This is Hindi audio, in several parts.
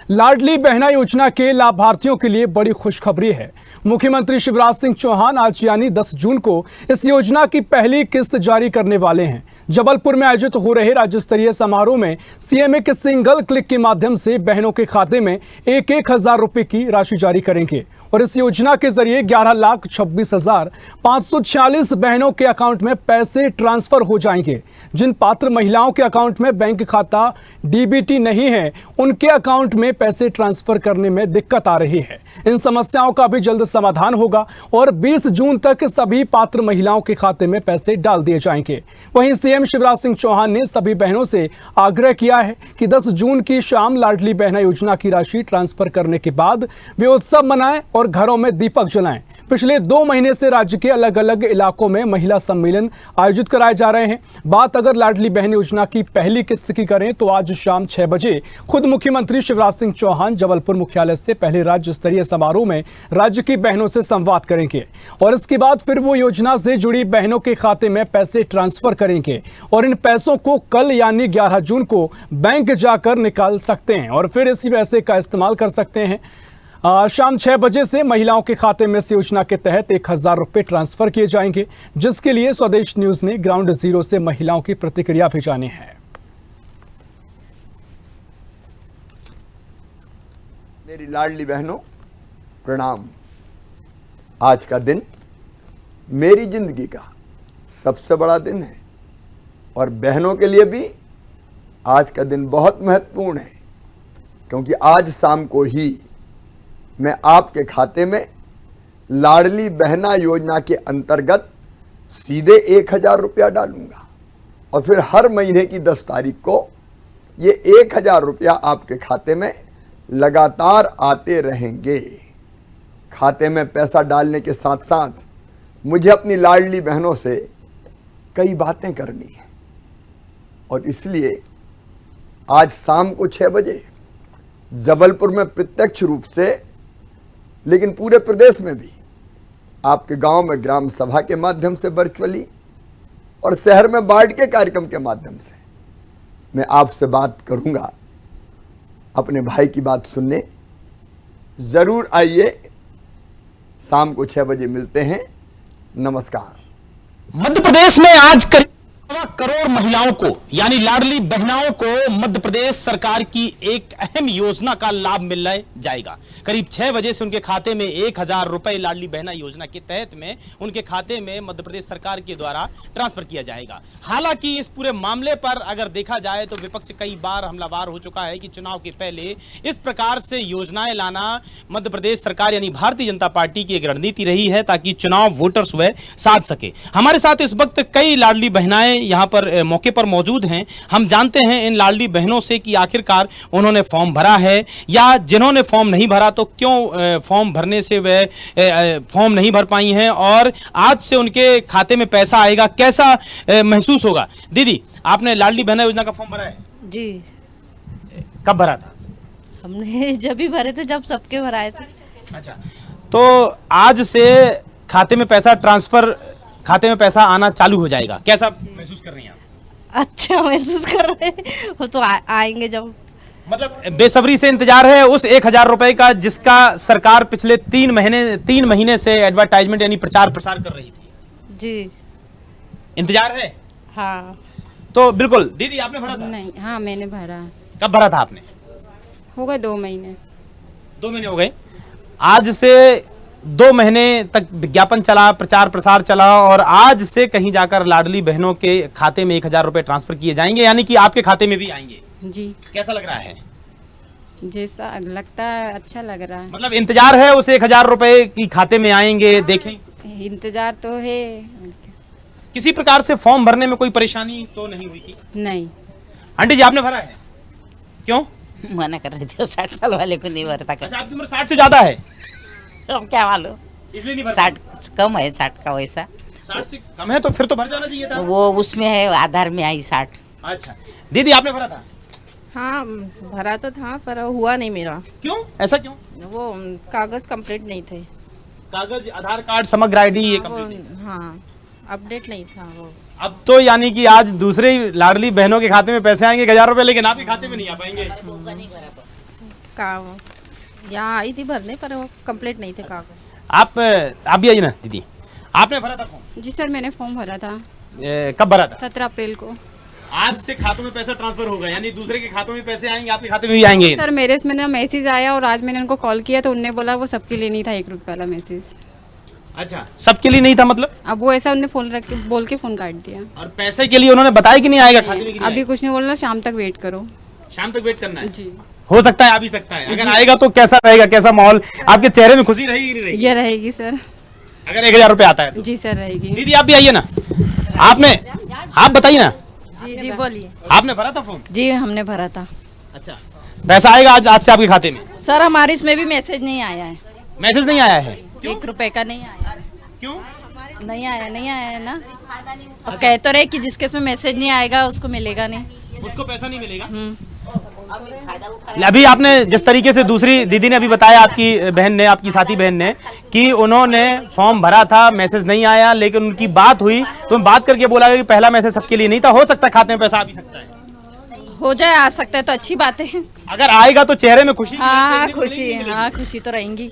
लाडली बहना योजना के लाभार्थियों के लिए बड़ी खुशखबरी है। मुख्यमंत्री शिवराज सिंह चौहान आज यानी 10 जून को इस योजना की पहली किस्त जारी करने वाले हैं। जबलपुर में आयोजित हो रहे राज्य स्तरीय समारोह में सीएम एक सिंगल क्लिक के माध्यम से बहनों के खाते में 1,000 रुपए की राशि जारी करेंगे और इस योजना के जरिए 11,26,546 बहनों के अकाउंट में पैसे ट्रांसफर हो जाएंगे। जिन पात्र महिलाओं के अकाउंट में बैंक खाता डीबीटी नहीं है, उनके अकाउंट में पैसे ट्रांसफर करने में दिक्कत आ रही है। इन समस्याओं का भी जल्द समाधान होगा और 20 जून तक सभी पात्र महिलाओं के खाते में पैसे डाल दिए जाएंगे। वहीं सीएम शिवराज सिंह चौहान ने सभी बहनों से आग्रह किया है कि 10 जून की शाम लाडली बहना योजना की राशि ट्रांसफर करने के बाद वे उत्सव मनाएं और घरों में दीपक जलाएं। पिछले 2 महीने से राज्य के अलग अलग इलाकों में महिला सम्मेलन आयोजित कराए जा रहे हैं। बात अगर लाडली बहन योजना की पहली किस्त की करें तो आज शाम 6 बजे खुद मुख्यमंत्री शिवराज सिंह चौहान जबलपुर मुख्यालय से पहले राज्य स्तरीय समारोह में राज्य की बहनों से संवाद करेंगे और इसके बाद फिर वो योजना से जुड़ी बहनों के खाते में पैसे ट्रांसफर करेंगे और इन पैसों को कल यानी 11 जून को बैंक जाकर निकाल सकते हैं और फिर इसी पैसे का इस्तेमाल कर सकते हैं। शाम 6 बजे से महिलाओं के खाते में इस योजना के तहत 1,000 रुपए ट्रांसफर किए जाएंगे, जिसके लिए स्वदेश न्यूज ने ग्राउंड जीरो से महिलाओं की प्रतिक्रिया भी जानी है। मेरी लाडली बहनों, प्रणाम। आज का दिन मेरी जिंदगी का सबसे बड़ा दिन है और बहनों के लिए भी आज का दिन बहुत महत्वपूर्ण है, क्योंकि आज शाम को ही मैं आपके खाते में लाडली बहना योजना के अंतर्गत सीधे 1,000 रुपया डालूंगा और फिर हर महीने की 10 तारीख को ये 1,000 रुपया आपके खाते में लगातार आते रहेंगे। खाते में पैसा डालने के साथ साथ मुझे अपनी लाडली बहनों से कई बातें करनी है और इसलिए आज शाम को 6 बजे जबलपुर में प्रत्यक्ष रूप से, लेकिन पूरे प्रदेश में भी आपके गांव में ग्राम सभा के माध्यम से वर्चुअली और शहर में बाढ़ के कार्यक्रम के माध्यम से मैं आपसे बात करूंगा। अपने भाई की बात सुनने जरूर आइए। शाम को 6 बजे मिलते हैं। नमस्कार। मध्य प्रदेश में आज करीब 1 करोड़ महिलाओं को यानी लाडली बहनाओं को मध्य प्रदेश सरकार की एक अहम योजना का लाभ मिलने जाएगा। करीब 6 बजे से उनके खाते में 1,000 रुपए लाडली बहना योजना के तहत में उनके खाते में मध्य प्रदेश सरकार के द्वारा ट्रांसफर किया जाएगा। हालांकि इस पूरे मामले पर अगर देखा जाए तो विपक्ष कई बार हमलावर हो चुका है कि चुनाव के पहले इस प्रकार से योजनाएं लाना मध्य प्रदेश सरकार यानी भारतीय जनता पार्टी की एक रणनीति रही है ताकि चुनाव वोटर्स वह साध सके। हमारे साथ इस वक्त कई लाडली बहनाएं यहाँ पर मौके पर मौजूद हैं। हम जानते हैं इन लाडली बहनों से कि आखिरकार उन्होंने फॉर्म भरा है या जिन्होंने फॉर्म नहीं भरा तो क्यों फॉर्म भरने से वे फॉर्म नहीं भर पाई हैं और आज से उनके खाते में पैसा आएगा, कैसा महसूस होगा। दीदी, आपने लाडली बहना योजना का फॉर्म भरा है? जी। कब भरा था? हमने जब भी भरे थे, जब सबके भराए थे। अच्छा, तो आज से खाते में पैसा ट्रांसफर, खाते में पैसा आना चालू हो जाएगा। कैसा महसूस कर रही हैं आप? अच्छा महसूस कर रहे हैं, वो तो आएंगे जब। मतलब बेसब्री से इंतजार है उस 1,000 रुपए का जिसका सरकार पिछले 3 महीने से एडवर्टाइजमेंट यानी प्रचार प्रसार कर रही थी। जी, इंतजार है। हाँ। तो बिल्कुल। दीदी, आपने भरा था? नहीं, हाँ मैंने भरा। कब भरा था आपने? हो गए 2 महीने। 2 महीने हो गए। आज से 2 महीने तक विज्ञापन चला, प्रचार प्रसार चला और आज से कहीं जाकर लाडली बहनों के खाते में 1,000 रुपए ट्रांसफर किए जाएंगे, यानी कि आपके खाते में भी आएंगे। जी। कैसा लग रहा है? जैसा लगता है अच्छा लग रहा है। मतलब इंतजार है उस 1,000 रुपए की खाते में आएंगे, देखें। इंतजार तो है। किसी प्रकार से फॉर्म भरने में कोई परेशानी तो नहीं हुई थी? नहीं। आंटी जी, आपने भरा है? क्यों मना कर रहे थे? 60 साल वाले को नहीं भरता। अच्छा, आपकी उम्र 60 से ज्यादा है? क्या मालूम, इसलिए नहीं भरता? 60 कम है, 60 का वैसा। 60 से कम है तो फिर तो भर जाना चाहिए था। वो उसमें है, आधार में आई 60। अच्छा, दीदी आपने भरा था? हाँ भरा तो था पर हुआ नहीं मेरा। क्यों? ऐसा क्यों? वो कागज कंप्लीट नहीं थे। कागज, आधार कार्ड, समग्र आईडी ये कंप्लीट? हाँ, अपडेट नहीं था वो। अब तो यानी कि आज दूसरे लाडली बहनों के खाते में पैसे आएंगे 1,000 रुपए, लेकिन आपके खाते में नहीं आ पाएंगे। काम यहाँ आई थी भरने पर वो कंप्लीट नहीं थे कागज। आप भी आइए ना दीदी, आपने भरा था फॉर्म? जी सर, मैंने फॉर्म भरा था कब भरा था? 17 अप्रैल को। आज से खातों में पैसा ट्रांसफर होगा, यानी दूसरे के खातों में पैसे आएंगे, आपके खाते में भी आएंगे? सर मेरे में ना मैसेज आया और आज मैंने उनको कॉल किया तो उनने बोला वो सबके लिए नहीं था, 1 रुपये वाला मैसेज। अच्छा, सबके लिए नहीं था मतलब? अब वो ऐसा उनने फोन रख के बोल के फोन काट दिया। और पैसे के लिए उन्होंने बताया कि नहीं आएगा खाते में? अभी कुछ नहीं बोलना, शाम तक वेट करो। शाम तक वेट करना है जी। हो सकता है आ भी सकता है। अगर आएगा तो कैसा रहेगा, कैसा माहौल, आपके चेहरे में खुशी रहेगी नहीं रहेगी? ये रहेगी सर। अगर 1000 रुपए आता है तो? जी सर रहेगी। दीदी आप भी आइए ना, आप बताइए ना, जी बोलिए। आपने भरा था फॉर्म? जी हमने भरा था। अच्छा, पैसा आएगा आज से आपके खाते में? सर हमारे इसमें भी मैसेज नहीं आया है। मैसेज नहीं आया है? 1 रुपए का नहीं आया है। क्यों नहीं आया है ना। अब कह तो रहे कि जिसके इसमें मैसेज नहीं आएगा उसको मिलेगा नहीं। उसको पैसा नहीं मिलेगा? अभी आपने जिस तरीके से दूसरी दीदी ने अभी बताया, आपकी बहन ने, आपकी साथी बहन ने, कि उन्होंने फॉर्म भरा था, मैसेज नहीं आया, लेकिन उनकी बात हुई तो बात करके बोला कि पहला मैसेज सबके लिए नहीं था, हो सकता है खाते में पैसा आ भी सकता है। हो जाए, आ सकता है तो अच्छी बात है। अगर आएगा तो चेहरे में खुशी? हाँ खुशी, हाँ खुशी तो रहेंगी।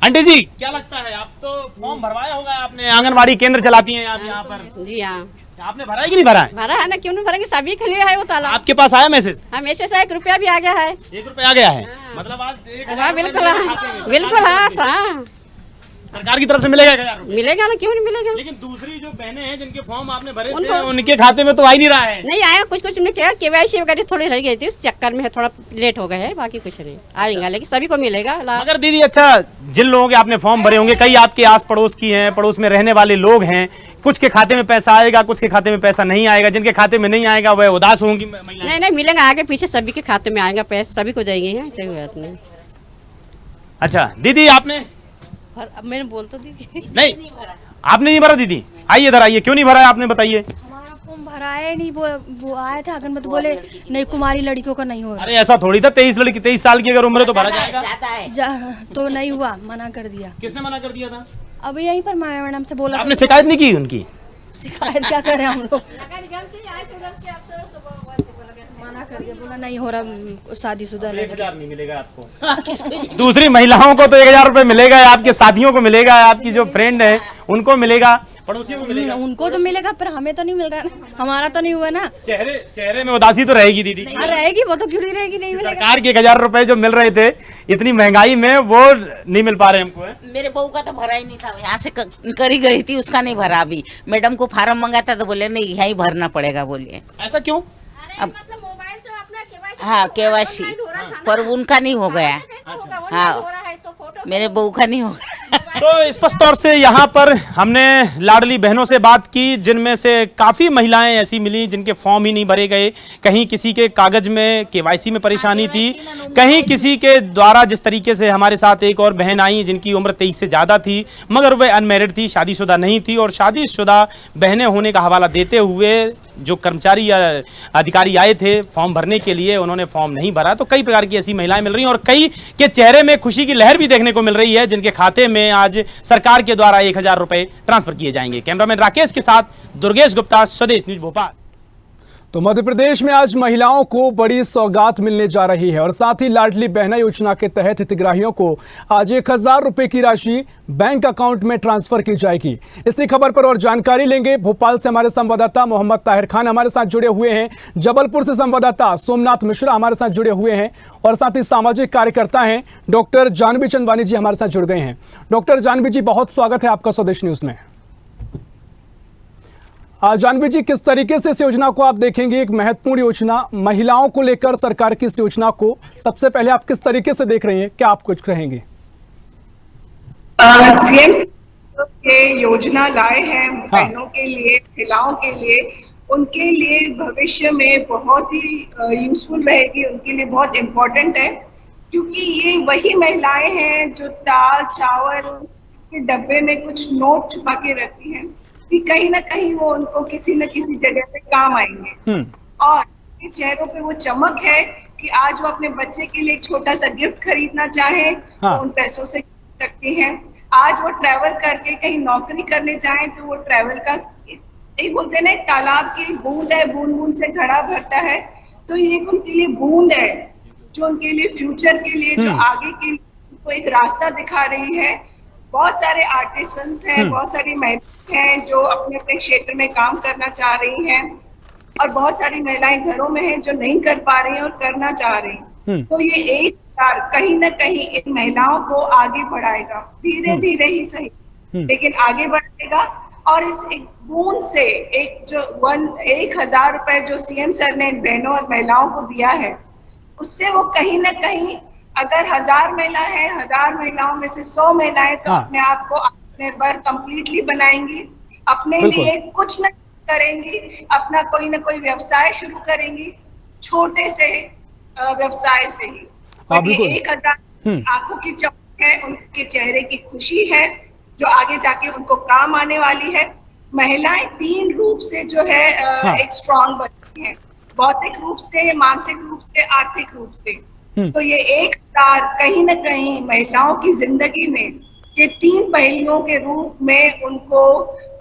आंटी जी क्या लगता है, आप तो फॉर्म भरवाया होगा आपने, आंगनबाड़ी केंद्र चलाती हैं आप यहाँ पर? जी हाँ आपने भरा है कि नहीं भरा है? भरा है ना, क्यों नहीं भरेंगे, सभी के लिए है वो ताला। आपके पास आया मैसेज? हमेशा से 1 रुपया भी आ गया है। 1 रुपया आ गया है? मतलब आज 1000 हाँ बिल्कुल, हाँ बिल्कुल, हाँ सरकार की तरफ से मिलेगा 1000 रुपए? मिलेगा ना, क्यों नहीं मिलेगा। लेकिन दूसरी जो बहनें हैं जिनके फॉर्म आपने भरे थे, उनके खाते में तो आ ही नहीं रहा है। नहीं आया, कुछ हमने किया, केवाईसी वगैरह थोड़ी रह गई थी, उस चक्कर में थोड़ा लेट हो गए हैं, बाकी कुछ नहीं आएगा, लेकिन सभी को मिलेगा लाभ। मगर दीदी अच्छा, जिन लोगों के आपने फॉर्म भरे होंगे, कई आपके आस पड़ोस की हैं, पड़ोस में रहने वाले लोग हैं, कुछ के खाते में पैसा आएगा, कुछ के खाते में पैसा नहीं आएगा, जिनके खाते में नहीं आएगा वह उदास होंगी महिलाएं? नहीं नहीं मिलेगा, आगे पीछे सभी के खाते में आएगा पैसा, सभी को जाएंगे, ऐसे कोई बात नहीं। अच्छा दीदी आपने? मैंने बोल तो दी। नहीं आपने नहीं भरा दीदी, आइए इधर आइए, क्यों नहीं भरा है आपने, बताइए। हमारा फॉर्म भरा है नहीं, वो आए थे आंगन में तो बोले नहीं कुमारी लड़कियों का नहीं हो रहा। अरे ऐसा थोड़ी था, 23 साल की अगर उम्र है तो भरा जाएगा। तो नहीं हुआ, मना कर दिया। किसने मना कर दिया था? अब यहीं पर माया मैडम से बोला। आपने शिकायत नहीं की उनकी? शिकायत क्या करें हम लोग, मना कर दिया, बोला नहीं हो रहा, शादीशुदा 1000 नहीं मिलेगा आपको। दूसरी महिलाओं को तो 1000 रुपए मिलेगा, आपके साथियों को मिलेगा, आपकी जो फ्रेंड है उनको मिलेगा, पड़ोसियों को मिलेगा। उनको तो मिलेगा पर हमें तो नहीं मिल रहा ना, हमारा तो नहीं हुआ ना। चेहरे में उदासी तो रहेगी दीदी? रहेगी, वो तो क्यों नहीं रहेगी, नहीं मिलेगा। सरकार के 1000 रुपए जो मिल रहे थे इतनी महंगाई में, वो नहीं मिल पा रहे हमको। मेरे बहू का तो भरा ही नहीं था, यहाँ से करी गई थी, उसका नहीं भरा। अभी मैडम को फार्म मंगा था तो बोले नहीं यहीं भरना पड़ेगा, बोलिए। ऐसा क्यों? अब हाँ केवाईसी, पर उनका नहीं हो गया। हाँ मेरे बहू का नहीं हो गया। तो स्पष्ट तौर से यहाँ पर हमने लाडली बहनों से बात की, जिनमें से काफ़ी महिलाएं ऐसी मिली जिनके फॉर्म ही नहीं भरे गए, कहीं किसी के कागज में केवाईसी में परेशानी थी, कहीं किसी के द्वारा, जिस तरीके से हमारे साथ एक और बहन आई जिनकी उम्र 23 से ज़्यादा थी, मगर वह अनमैरिड थी, शादीशुदा नहीं थी, और शादीशुदा बहनें होने का हवाला देते हुए जो कर्मचारी या अधिकारी आए थे फॉर्म भरने के लिए, उन्होंने फॉर्म नहीं भरा। तो कई प्रकार की ऐसी महिलाएं मिल रही हैं और कई के चेहरे में खुशी की लहर भी देखने को मिल रही है, जिनके खाते में आज सरकार के द्वारा 1000 रुपए ट्रांसफर किए जाएंगे। कैमरामैन राकेश के साथ दुर्गेश गुप्ता, स्वदेश न्यूज भोपाल। तो मध्य प्रदेश में आज महिलाओं को बड़ी सौगात मिलने जा रही है और साथ ही लाडली बहना योजना के तहत हितग्राहियों को आज 1000 रुपए की राशि बैंक अकाउंट में ट्रांसफर की जाएगी। इसी खबर पर और जानकारी लेंगे। भोपाल से हमारे संवाददाता मोहम्मद ताहिर खान हमारे साथ जुड़े हुए हैं, जबलपुर से संवाददाता सोमनाथ मिश्रा हमारे साथ जुड़े हुए हैं और साथ ही सामाजिक कार्यकर्ता हैं डॉक्टर जानवी चंदवानी जी हमारे साथ जुड़ गए हैं। डॉक्टर जानवी जी, बहुत स्वागत है आपका स्वदेश न्यूज में। जानवी जी, किस तरीके से इस योजना को आप देखेंगे? एक महत्वपूर्ण योजना महिलाओं को लेकर सरकार की इस योजना को सबसे पहले आप किस तरीके से देख रही हैं, क्या आप कुछ कहेंगे? सीएम के योजना लाए हैं बहनों के लिए, महिलाओं के लिए, उनके लिए भविष्य में बहुत ही यूजफुल रहेगी, उनके लिए बहुत इम्पोर्टेंट है, क्योंकि ये वही महिलाएं हैं जो दाल चावल के डब्बे में कुछ नोट छुपा के रखती हैं कि कहीं ना कहीं वो उनको किसी न किसी जगह पे काम आएंगे। और चेहरों पे वो चमक है कि आज वो अपने बच्चे के लिए एक छोटा सा गिफ्ट खरीदना चाहे तो उन पैसों से खरीद सकती हैं। आज वो ट्रैवल करके कहीं नौकरी करने जाए तो वो ट्रैवल का, एक बोलते हैं ना तालाब की बूंद है, बूंद बूंद से घड़ा भरता है, तो ये उनके लिए बूंद है जो उनके लिए फ्यूचर के लिए, जो आगे के को एक रास्ता दिखा रही है। बहुत सारे आर्टिसंस हैं, बहुत सारी महिलाएं हैं जो अपने अपने क्षेत्र में काम करना चाह रही हैं, और बहुत सारी महिलाएं घरों में हैं जो नहीं कर पा रही हैं और करना चाह रही हैं। तो ये एक कहीं ना कहीं इन महिलाओं को आगे बढ़ाएगा, धीरे धीरे ही सही, लेकिन आगे बढ़ेगा। और इस एक बूंद से, एक जो 1,000 रुपए जो सीएम सर ने बहनों और महिलाओं को दिया है, उससे वो कहीं ना कहीं, अगर 1000 महिला है, 1000 महिलाओं में से 100 महिलाएं तो अपने आप को आत्मनिर्भर कंप्लीटली बनाएंगी, अपने लिए कुछ न करेंगी, अपना कोई ना कोई व्यवसाय शुरू करेंगी, छोटे से व्यवसाय से ही। 1000 आंखों की चमक है, उनके चेहरे की खुशी है, जो आगे जाके उनको काम आने वाली है। महिलाएं 3 रूप से जो है एक स्ट्रांग बनती हैं, भौतिक रूप से, मानसिक रूप से, आर्थिक रूप से। तो ये 1000 कहीं ना कहीं महिलाओं की जिंदगी में ये 3 पहलुओं के रूप में उनको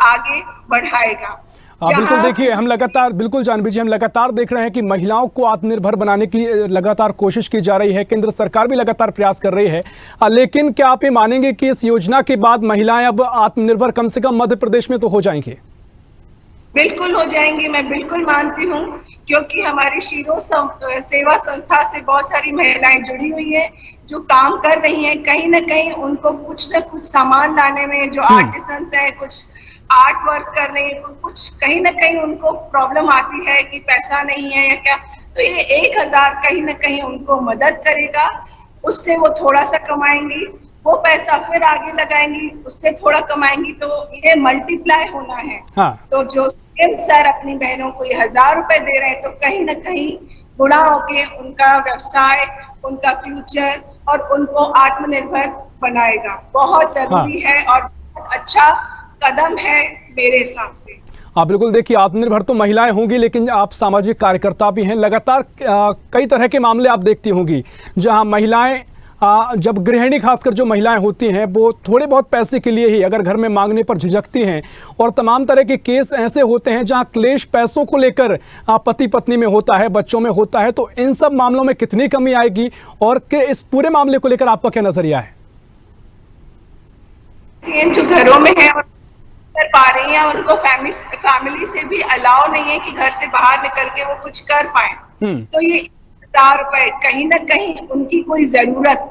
आगे बढ़ाएगा। बिल्कुल, देखिए हम लगातार, बिल्कुल जानवी जी, हम लगातार देख रहे हैं कि महिलाओं को आत्मनिर्भर बनाने की लगातार कोशिश की जा रही है, केंद्र सरकार भी लगातार प्रयास कर रही है। लेकिन क्या आप ये मानेंगे कि इस योजना के बाद महिलाएं अब आत्मनिर्भर कम से कम मध्य प्रदेश में तो हो जाएंगी? बिल्कुल हो जाएंगी, मैं बिल्कुल मानती हूँ, क्योंकि हमारी शीरो सेवा संस्था से बहुत सारी महिलाएं जुड़ी हुई हैं जो काम कर रही हैं। कहीं ना कहीं उनको कुछ न कुछ सामान लाने में, जो आर्टिसंस है, कुछ आर्ट वर्क कर रहे हैं, कुछ कहीं ना कहीं उनको प्रॉब्लम आती है कि पैसा नहीं है या क्या, तो ये 1000 कहीं ना कहीं उनको मदद करेगा। उससे वो थोड़ा सा कमाएंगी, वो पैसा फिर आगे लगाएंगी, उससे थोड़ा कमाएंगी, तो ये मल्टीप्लाई होना है। तो जो सीएम सर अपनी बहनों को ये 1000 रुपए दे रहे हैं, तो कहीं ना कहीं गुणा होके उनका व्यवसाय, उनका फ्यूचर और उनको आत्मनिर्भर बनाएगा। बहुत जरूरी है और बहुत अच्छा कदम है मेरे हिसाब से। बिल्कुल, देखिए आत्मनिर्भर तो महिलाएं होंगी, लेकिन आप सामाजिक कार्यकर्ता भी हैं, लगातार कई तरह के मामले आप देखती होंगी जहां महिलाएं, जब गृहिणी खासकर जो महिलाएं होती हैं, वो थोड़े बहुत पैसे के लिए ही अगर घर में मांगने पर झिझकती हैं, और तमाम तरह के केस ऐसे होते हैं जहां क्लेश पैसों को लेकर पति पत्नी में होता है, बच्चों में होता है। तो इन सब मामलों में कितनी कमी आएगी और इस पूरे मामले को लेकर आपका क्या नजरिया है? जो घरों में है कर पा रही हैं, उनको फैमिली से भी अलाउ नहीं है कि घर से बाहर निकल के वो कुछ कर पाए। तो ये 1000 रुपए कहीं ना कहीं उनकी कोई जरूरत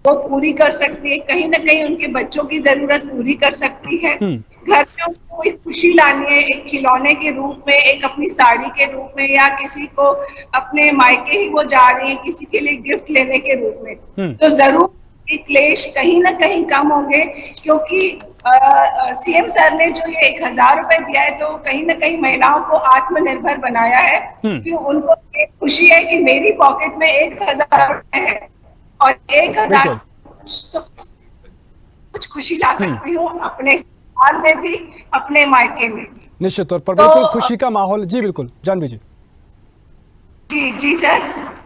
वो पूरी कर सकती है, कहीं ना कहीं उनके बच्चों की जरूरत पूरी कर सकती है। घर में उनको कोई खुशी लानी है, एक खिलौने के रूप में, एक अपनी साड़ी के रूप में, या किसी को अपने मायके ही वो जा रही है किसी के लिए गिफ्ट लेने के रूप में, तो जरूर क्लेश कहीं ना कहीं कम होंगे। क्योंकि सीएम सर ने जो ये 1000 रुपए दिया है, तो कहीं ना कहीं महिलाओं को आत्मनिर्भर बनाया है, कि उनको एक खुशी है कि मेरी पॉकेट में 1000 रुपए है और 1000 कुछ खुशी ला सकती हूँ अपने साल में भी, अपने मायके में। निश्चित तौर पर बिल्कुल खुशी का माहौल। जी बिल्कुल जानवी जी। जी सर।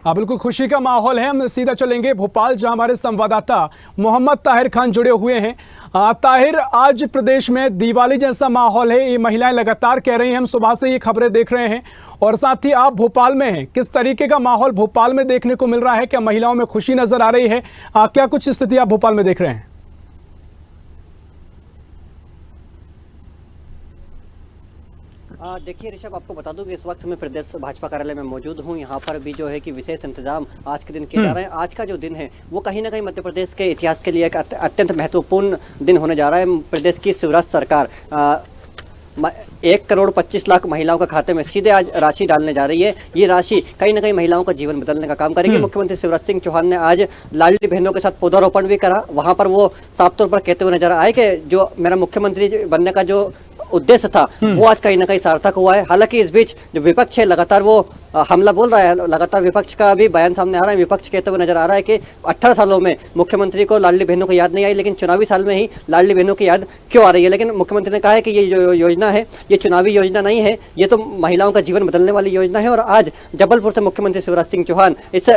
बिल्कुल खुशी का माहौल है। हम सीधा चलेंगे भोपाल, जहां हमारे संवाददाता मोहम्मद ताहिर खान जुड़े हुए हैं। ताहिर, आज प्रदेश में दिवाली जैसा माहौल है, ये महिलाएं लगातार कह रही हैं, हम सुबह से ये खबरें देख रहे हैं, और साथ ही आप भोपाल में हैं, किस तरीके का माहौल भोपाल में देखने को मिल रहा है? क्या महिलाओं में खुशी नजर आ रही है? क्या कुछ स्थिति आप भोपाल में देख रहे हैं? देखिए ऋषभ, आपको बता दूं कि इस वक्त मैं प्रदेश भाजपा कार्यालय में मौजूद हूं। यहां पर भी जो है कि विशेष इंतजाम आज के दिन किए जा रहे हैं। आज का जो दिन है वो कहीं ना कहीं मध्य प्रदेश के इतिहास के लिए एक अत्यंत महत्वपूर्ण दिन होने जा रहा है। प्रदेश की शिवराज सरकार 1,25,00,000 महिलाओं के खाते में सीधे आज राशि डालने जा रही है। ये राशि कहीं ना कहीं महिलाओं का जीवन बदलने का काम करेगी। मुख्यमंत्री शिवराज सिंह चौहान ने आज लाडली बहनों के साथ पौधारोपण भी करा। वहां पर वो साफ तौर पर कहते हुए नजर आए कि जो मेरा मुख्यमंत्री बनने का जो उद्देश्य था वो आज कहीं ना कहीं सार्थक हुआ है। हालांकि इस बीच जो विपक्ष है लगातार वो हमला बोल रहा है, लगातार विपक्ष का भी बयान सामने आ रहा है। विपक्ष कहते हुए नजर आ रहा है कि 18 सालों में मुख्यमंत्री को लाडली बहनों को याद नहीं आई, लेकिन चुनावी साल में ही लाडली बहनों की याद क्यों आ रही है। लेकिन मुख्यमंत्री ने कहा है कि ये जो योजना है ये चुनावी योजना नहीं है, ये तो महिलाओं का जीवन बदलने वाली योजना है। और आज जबलपुर से मुख्यमंत्री शिवराज सिंह चौहान इस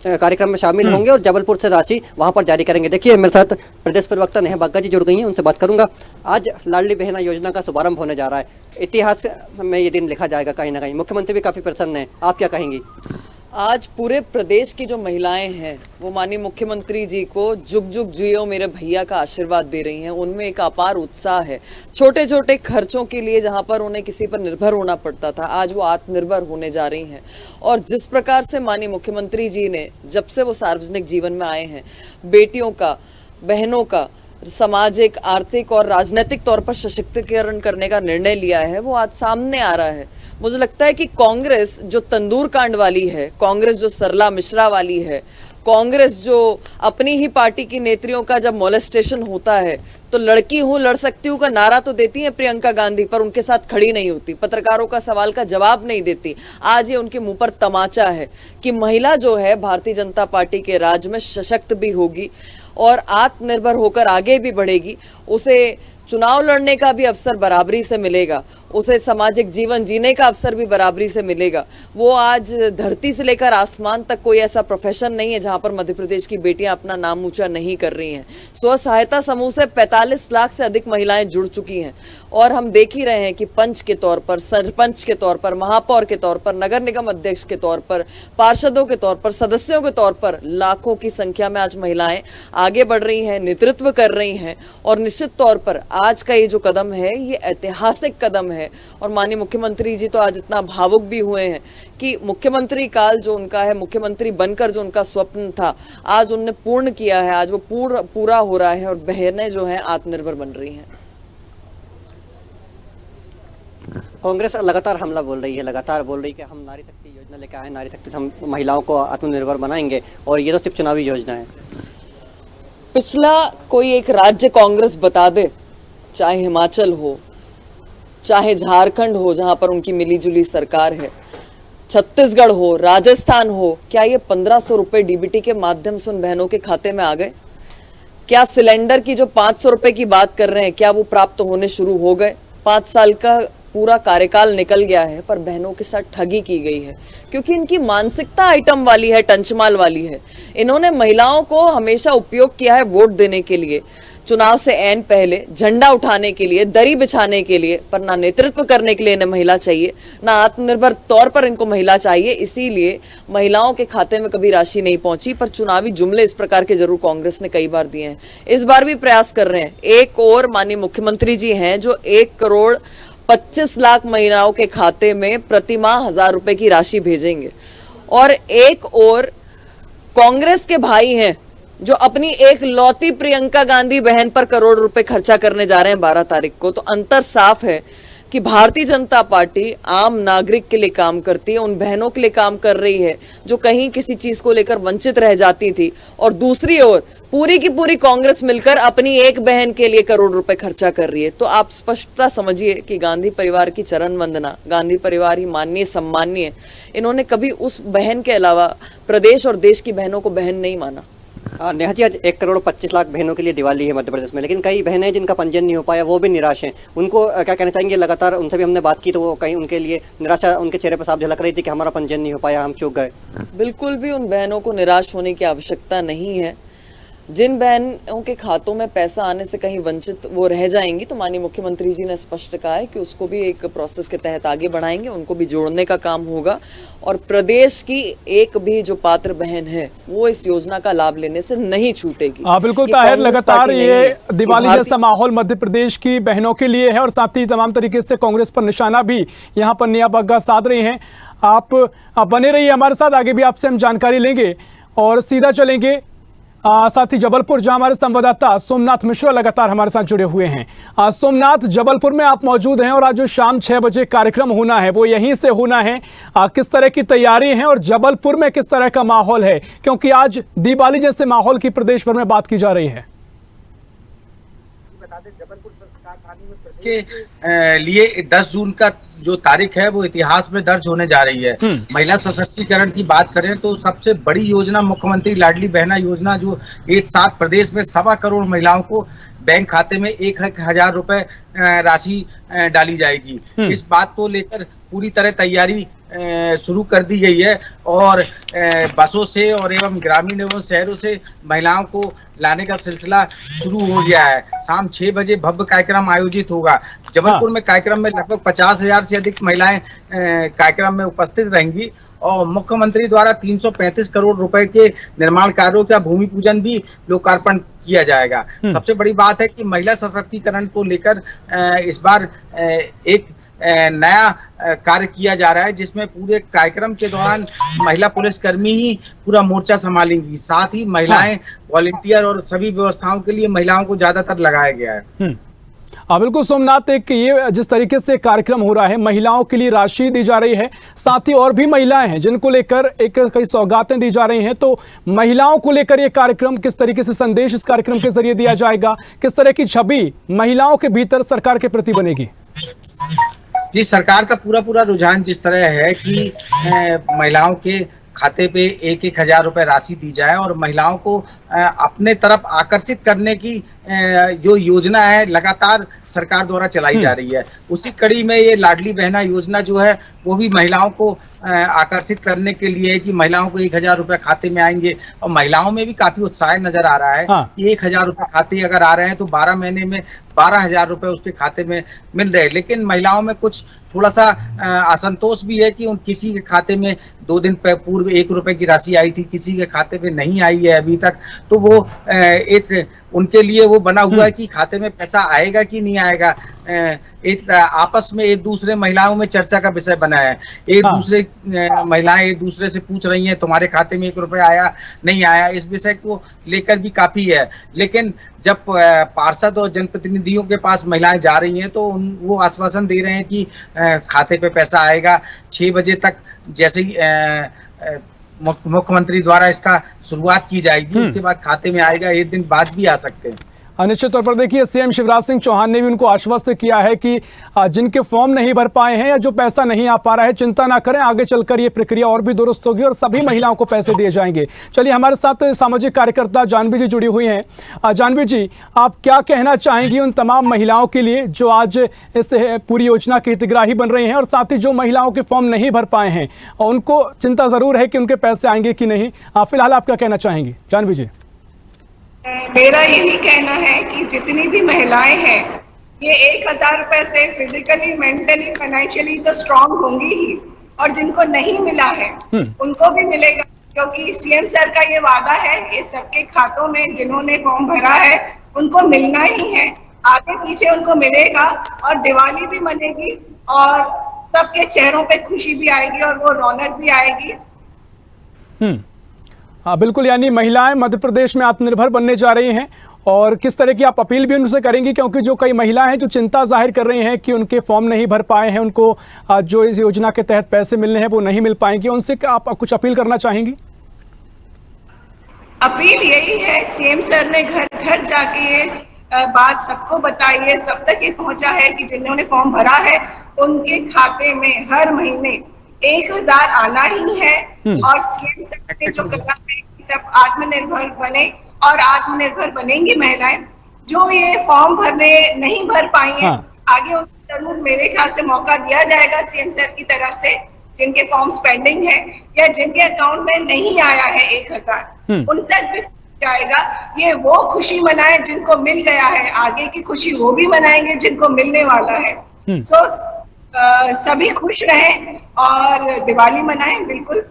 कार्यक्रम में शामिल होंगे और जबलपुर से राशि वहां पर जारी करेंगे। देखिए मेरे साथ प्रदेश प्रवक्ता नेहा बाग्गा जी जुड़ गई हैं, उनसे बात करूंगा। आज लाडली बहना योजना का शुभारंभ होने जा रहा है, इतिहास में ये दिन लिखा जाएगा कहीं ना कहीं। मुख्यमंत्री भी काफी प्रसन्न है, आप क्या कहेंगी? आज पूरे प्रदेश की जो महिलाएं हैं वो माननीय मुख्यमंत्री जी को जुग जुग जियो मेरे भैया का आशीर्वाद दे रही हैं। उनमें एक अपार उत्साह है। छोटे छोटे खर्चों के लिए जहां पर उन्हें किसी पर निर्भर होना पड़ता था, आज वो आत्मनिर्भर होने जा रही हैं। और जिस प्रकार से माननीय मुख्यमंत्री जी ने जब से वो सार्वजनिक जीवन में आए हैं, बेटियों का, बहनों का सामाजिक, आर्थिक और राजनीतिक तौर पर सशक्तिकरण करने का निर्णय लिया है, वो आज सामने आ रहा है। मुझे लगता है कि कांग्रेस जो तंदूर कांड वाली है, कांग्रेस जो सरला मिश्रा वाली है, कांग्रेस जो अपनी ही पार्टी की नेत्रियों का जब मोलेस्टेशन होता है तो लड़की हूं लड़ सकती हूं का नारा तो देती है प्रियंका गांधी, पर उनके साथ खड़ी नहीं होती, पत्रकारों का सवाल का जवाब नहीं देती। आज ये उनके मुंह पर तमाचा है कि महिला जो है भारतीय जनता पार्टी के राज में सशक्त भी होगी और आत्मनिर्भर होकर आगे भी बढ़ेगी। उसे चुनाव लड़ने का भी अवसर बराबरी से मिलेगा, उसे सामाजिक जीवन जीने का अवसर भी बराबरी से मिलेगा। वो आज धरती से लेकर आसमान तक कोई ऐसा प्रोफेशन नहीं है जहां पर मध्य प्रदेश की बेटियां अपना नाम ऊंचा नहीं कर रही हैं। स्व सहायता समूह से 45 लाख से अधिक महिलाएं जुड़ चुकी हैं और हम देख ही रहे हैं कि पंच के तौर पर, सरपंच के तौर पर, महापौर के तौर पर, नगर निगम अध्यक्ष के तौर पर, पार्षदों के तौर पर, सदस्यों के तौर पर लाखों की संख्या में आज महिलाएं आगे बढ़ रही हैं, नेतृत्व कर रही हैं। और निश्चित तौर पर आज का ये जो कदम है ये ऐतिहासिक कदम है। और माननीय मुख्यमंत्री जी तो आज इतना भावुक भी हुए हैं कि मुख्यमंत्री काल जो उनका है, मुख्यमंत्री बनकर जो उनका स्वप्न था, आज उन्होंने पूर्ण किया है, आज वो पूरा हो रहा है और बहनें जो हैं आत्मनिर्भर बन रही हैं। कांग्रेस लगातार हमला बोल रही है, लगातार बोल रही है कि हम नारी शक्ति योजना लेकर आए, नारी शक्ति से हम महिलाओं को आत्मनिर्भर बनाएंगे और ये तो सिर्फ चुनावी योजना है। पिछला कोई एक राज्य कांग्रेस बता दे, चाहे हिमाचल हो, चाहे झारखंड हो जहां पर उनकी मिलीजुली सरकार है, छत्तीसगढ़ हो, राजस्थान हो, क्या ये 1500 रुपए डीबीटी के माध्यम से उन बहनों के खाते में आ गए? क्या सिलेंडर की जो 500 रुपए की बात कर रहे हैं, क्या वो प्राप्त होने शुरू हो गए? 5 साल का पूरा कार्यकाल निकल गया है पर बहनों के साथ ठगी की गई है क्योंकि इनकी मानसिकता आइटम वाली है, टंचमाल वाली है। इन्होंने महिलाओं को हमेशा उपयोग किया है वोट देने के लिए, चुनाव से ऐन पहले झंडा उठाने के लिए, दरी बिछाने के लिए, पर ना नेतृत्व करने के लिए इन्हें महिला चाहिए, ना आत्मनिर्भर तौर पर इनको महिला चाहिए। इसीलिए महिलाओं के खाते में कभी राशि नहीं पहुंची। पर चुनावी जुमले इस प्रकार के जरूर कांग्रेस ने कई बार दिए हैं, इस बार भी प्रयास कर रहे हैं। एक और माननीय मुख्यमंत्री जी हैं जो 1 करोड़ 25 लाख महिलाओं के खाते में प्रतिमाह 1000 रुपए की राशि भेजेंगे। और एक और कांग्रेस के भाई हैं जो अपनी एक लौती प्रियंका गांधी बहन पर करोड़ रुपए खर्चा करने जा रहे हैं 12 तारीख को। तो अंतर साफ है कि भारतीय जनता पार्टी आम नागरिक के लिए काम करती है, उन बहनों के लिए काम कर रही है जो कहीं किसी चीज को लेकर वंचित रह जाती थी। और दूसरी ओर पूरी की पूरी कांग्रेस मिलकर अपनी एक बहन के लिए करोड़ रुपए खर्चा कर रही है। तो आप स्पष्टता समझिए कि गांधी परिवार की चरण वंदना, गांधी परिवार ही माननीय सम्माननीय, इन्होंने कभी उस बहन के अलावा प्रदेश और देश की बहनों को बहन नहीं माना। नेहा जी, आज 1 करोड़ 25 लाख बहनों के लिए दिवाली है मध्य प्रदेश में, लेकिन कई बहनें जिनका पंजीयन नहीं हो पाया वो भी निराश हैं। उनको क्या कहना चाहेंगे? लगातार उनसे भी हमने बात की तो वो कहीं उनके लिए निराशा उनके चेहरे पर साफ झलक रही थी कि हमारा पंजीयन नहीं हो पाया, हम चूक गए। बिल्कुल भी उन बहनों को निराश होने की आवश्यकता नहीं है। जिन बहनों के खातों में पैसा आने से कहीं वंचित वो रह जाएंगी तो माननीय मुख्यमंत्री जी ने स्पष्ट कहा है कि उसको भी एक प्रोसेस के तहत आगे बढ़ाएंगे, उनको भी जोड़ने का काम होगा। और प्रदेश की एक भी जो पात्र बहन है वो इस योजना का लाभ लेने से नहीं छूटेगी। बिल्कुल ताहिर, लगातार ये दिवाली जैसा माहौल मध्य प्रदेश की बहनों के लिए है और साथ ही तमाम तरीके से कांग्रेस पर निशाना भी यहाँ पर नया बग्गा साध रही हैं। आप बने रहिए हमारे साथ, आगे भी आपसे हम जानकारी लेंगे और सीधा चलेंगे साथ ही जबलपुर, जहां हमारे संवाददाता सोमनाथ मिश्रा लगातार हमारे साथ जुड़े हुए हैं। सोमनाथ, जबलपुर में आप मौजूद हैं और आज जो शाम 6 बजे कार्यक्रम होना है वो यहीं से होना है। किस तरह की तैयारी है और जबलपुर में किस तरह का माहौल है, क्योंकि आज दिवाली जैसे माहौल की प्रदेश भर में बात की जा रही है? जबलपुर के लिए 10 जून का जो तारीख है वो इतिहास में दर्ज होने जा रही है। महिला सशक्तिकरण की बात करें तो सबसे बड़ी योजना मुख्यमंत्री लाडली बहना योजना, जो एक साथ प्रदेश में 1.25 करोड़ महिलाओं को बैंक खाते में 1,000 रुपए राशि डाली जाएगी। इस बात को लेकर पूरी तरह तैयारी शुरू कर दी गई है और बसों से और एवं ग्रामीण एवं शहरों से महिलाओं को लाने का सिलसिला शुरू हो गया है। शाम 6 बजे भव्य कार्यक्रम आयोजित होगा। जबलपुर में कार्यक्रम में लगभग 50,000 से अधिक महिलाएं कार्यक्रम में उपस्थित रहेंगी और मुख्यमंत्री द्वारा 335 करोड़ रुपए के निर्माण कार्यों का भूमि पूजन भी लोकार्पण किया जाएगा। सबसे बड़ी बात है कि महिला सशक्तिकरण को लेकर इस बार एक नया कार्य किया जा रहा है, जिसमें पूरे कार्यक्रम के दौरान महिला पुलिसकर्मी ही पूरा मोर्चा संभालेंगी। साथ ही महिलाएं वॉलंटियर और सभी व्यवस्थाओं के लिए महिलाओं को ज्यादातर लगाया गया है। बिल्कुल सोमनाथ, एक ये जिस तरीके से कार्यक्रम हो रहा है, महिलाओं के लिए राशि दी जा रही है, साथ ही और भी महिलाएं हैं जिनको लेकर एक कई सौगातें दी जा रही हैं। तो महिलाओं को लेकर ये कार्यक्रम किस तरीके से संदेश इस कार्यक्रम के जरिए दिया जाएगा, किस तरह की छवि महिलाओं के भीतर सरकार के प्रति बनेगी? जी, सरकार का पूरा रुझान जिस तरह है कि महिलाओं के खाते पे 1,000 रुपए राशि दी जाए और महिलाओं को अपने तरफ आकर्षित करने की जो योजना है लगातार सरकार द्वारा चलाई जा रही है। उसी कड़ी में ये लाडली बहना योजना जो है वो भी महिलाओं को आकर्षित करने के लिए है कि महिलाओं को 1,000 रुपए खाते में आएंगे और महिलाओं में भी काफी उत्साह नजर आ रहा है। 1,000 रुपए खाते अगर आ रहे हैं तो 12 महीने में 12,000 रुपए उसके खाते में मिल रहे हैं। लेकिन महिलाओं में कुछ थोड़ा सा असंतोष भी है कि किसी के खाते में 2 दिन पूर्व 1 रुपए की राशि आई थी, किसी के खाते में नहीं आई है अभी तक। तो वो एक उनके लिए वो बना हुआ है कि खाते में पैसा आएगा कि नहीं आएगा। एक आपस में एक दूसरे महिलाओं में चर्चा का विषय बना है। एक दूसरे महिलाएं एक दूसरे से पूछ रही हैं तुम्हारे खाते में 1 रुपए आया नहीं आया। इस विषय को लेकर भी काफी है। लेकिन जब पार्षद और जनप्रतिनिधियों के पास महिलाएं जा रही हैं तो वो आश्वासन दे रहे हैं कि खाते पे पैसा आएगा 6 बजे तक। जैसे ही मुख्यमंत्री द्वारा इसका शुरुआत की जाएगी उसके बाद खाते में आएगा, 1 दिन बाद भी आ सकते हैं। निश्चित तौर पर देखिए, सीएम शिवराज सिंह चौहान ने भी उनको आश्वस्त किया है कि जिनके फॉर्म नहीं भर पाए हैं या जो पैसा नहीं आ पा रहा है, चिंता ना करें, आगे चलकर ये प्रक्रिया और भी दुरुस्त होगी और सभी महिलाओं को पैसे दिए जाएंगे। चलिए, हमारे साथ सामाजिक कार्यकर्ता जानवी जी जुड़ी हुई हैं। जानवी जी, आप क्या कहना चाहेंगी उन तमाम महिलाओं के लिए जो आज इस पूरी योजना के हितग्राही बन रही हैं और साथ ही जो महिलाओं के फॉर्म नहीं भर पाए हैं, उनको चिंता जरूर है कि उनके पैसे आएंगे कि नहीं? फिलहाल आप क्या कहना चाहेंगी जानवी जी? मेरा यही कहना है कि जितनी भी महिलाएं हैं ये 1,000 रुपए से फिजिकली, मेंटली, फाइनेंशियली तो स्ट्रांग होंगी ही, और जिनको नहीं मिला है उनको भी मिलेगा, क्योंकि सीएम सर का ये वादा है ये सबके खातों में जिन्होंने फॉर्म भरा है उनको मिलना ही है। आगे पीछे उनको मिलेगा और दिवाली भी मनेगी और सबके चेहरों पे खुशी भी आएगी और वो रौनक भी आएगी। हाँ बिल्कुल, यानी महिलाएं मध्य प्रदेश में आत्मनिर्भर बनने जा रही हैं। और किस तरह की आप अपील भी उनसे करेंगी, क्योंकि जो कई महिलाएं हैं जो चिंता जाहिर कर रही हैं कि उनके फॉर्म नहीं भर पाए हैं, उनको जो इस योजना के तहत पैसे मिलने हैं वो नहीं मिल पाएंगे, उनसे आप कुछ अपील करना चाहेंगी? अपील यही है, सीएम सर ने घर घर जाके ये बात सबको बताई है, सब तक ये पहुंचा है कि जिन्होंने फॉर्म भरा है उनके खाते में हर महीने 1,000 आना ही है। और सीएम सर ने जो कहा है कि सब आत्मनिर्भर बने और आत्मनिर्भर बनेंगी महिलाएं। जो ये फॉर्म भरने नहीं भर पाई हैं, आगे उनको जरूर मेरे ख्याल से मौका दिया जाएगा सीएम सर की तरफ से, जिनके फॉर्म्स पेंडिंग है या जिनके अकाउंट में नहीं आया है 1,000, उन तक भी जाएगा। ये वो खुशी मनाए जिनको मिल गया है, आगे की खुशी वो भी मनाएंगे जिनको मिलने वाला है। सभी खुश रहें और दिवाली मनाएं। बिल्कुल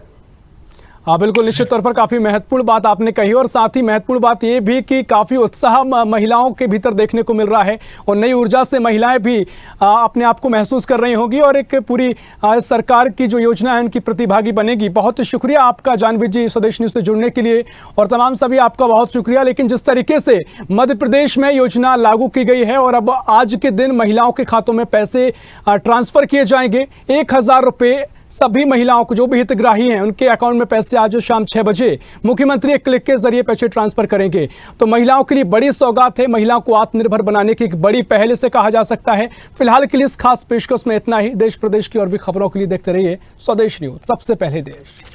हाँ बिल्कुल, निश्चित तौर पर काफ़ी महत्वपूर्ण बात आपने कही और साथ ही महत्वपूर्ण बात ये भी कि काफ़ी उत्साह महिलाओं के भीतर देखने को मिल रहा है और नई ऊर्जा से महिलाएं भी अपने आप को महसूस कर रही होंगी और एक पूरी सरकार की जो योजना है उनकी प्रतिभागी बनेगी। बहुत शुक्रिया आपका जानवी जी स्वदेश न्यूज़ से जुड़ने के लिए और तमाम सभी आपका बहुत शुक्रिया। लेकिन जिस तरीके से मध्य प्रदेश में योजना लागू की गई है और अब आज के दिन महिलाओं के खातों में पैसे ट्रांसफ़र किए जाएंगे, 1,000 रुपये सभी महिलाओं को जो भी हितग्राही हैं उनके अकाउंट में पैसे आज शाम 6 बजे मुख्यमंत्री एक क्लिक के जरिए पैसे ट्रांसफर करेंगे। तो महिलाओं के लिए बड़ी सौगात है, महिलाओं को आत्मनिर्भर बनाने की एक बड़ी पहल इसे कहा जा सकता है। फिलहाल के लिए इस खास पेशकश में इतना ही। देश प्रदेश की और भी खबरों के लिए देखते रहिए स्वदेश न्यूज़, सबसे पहले देश।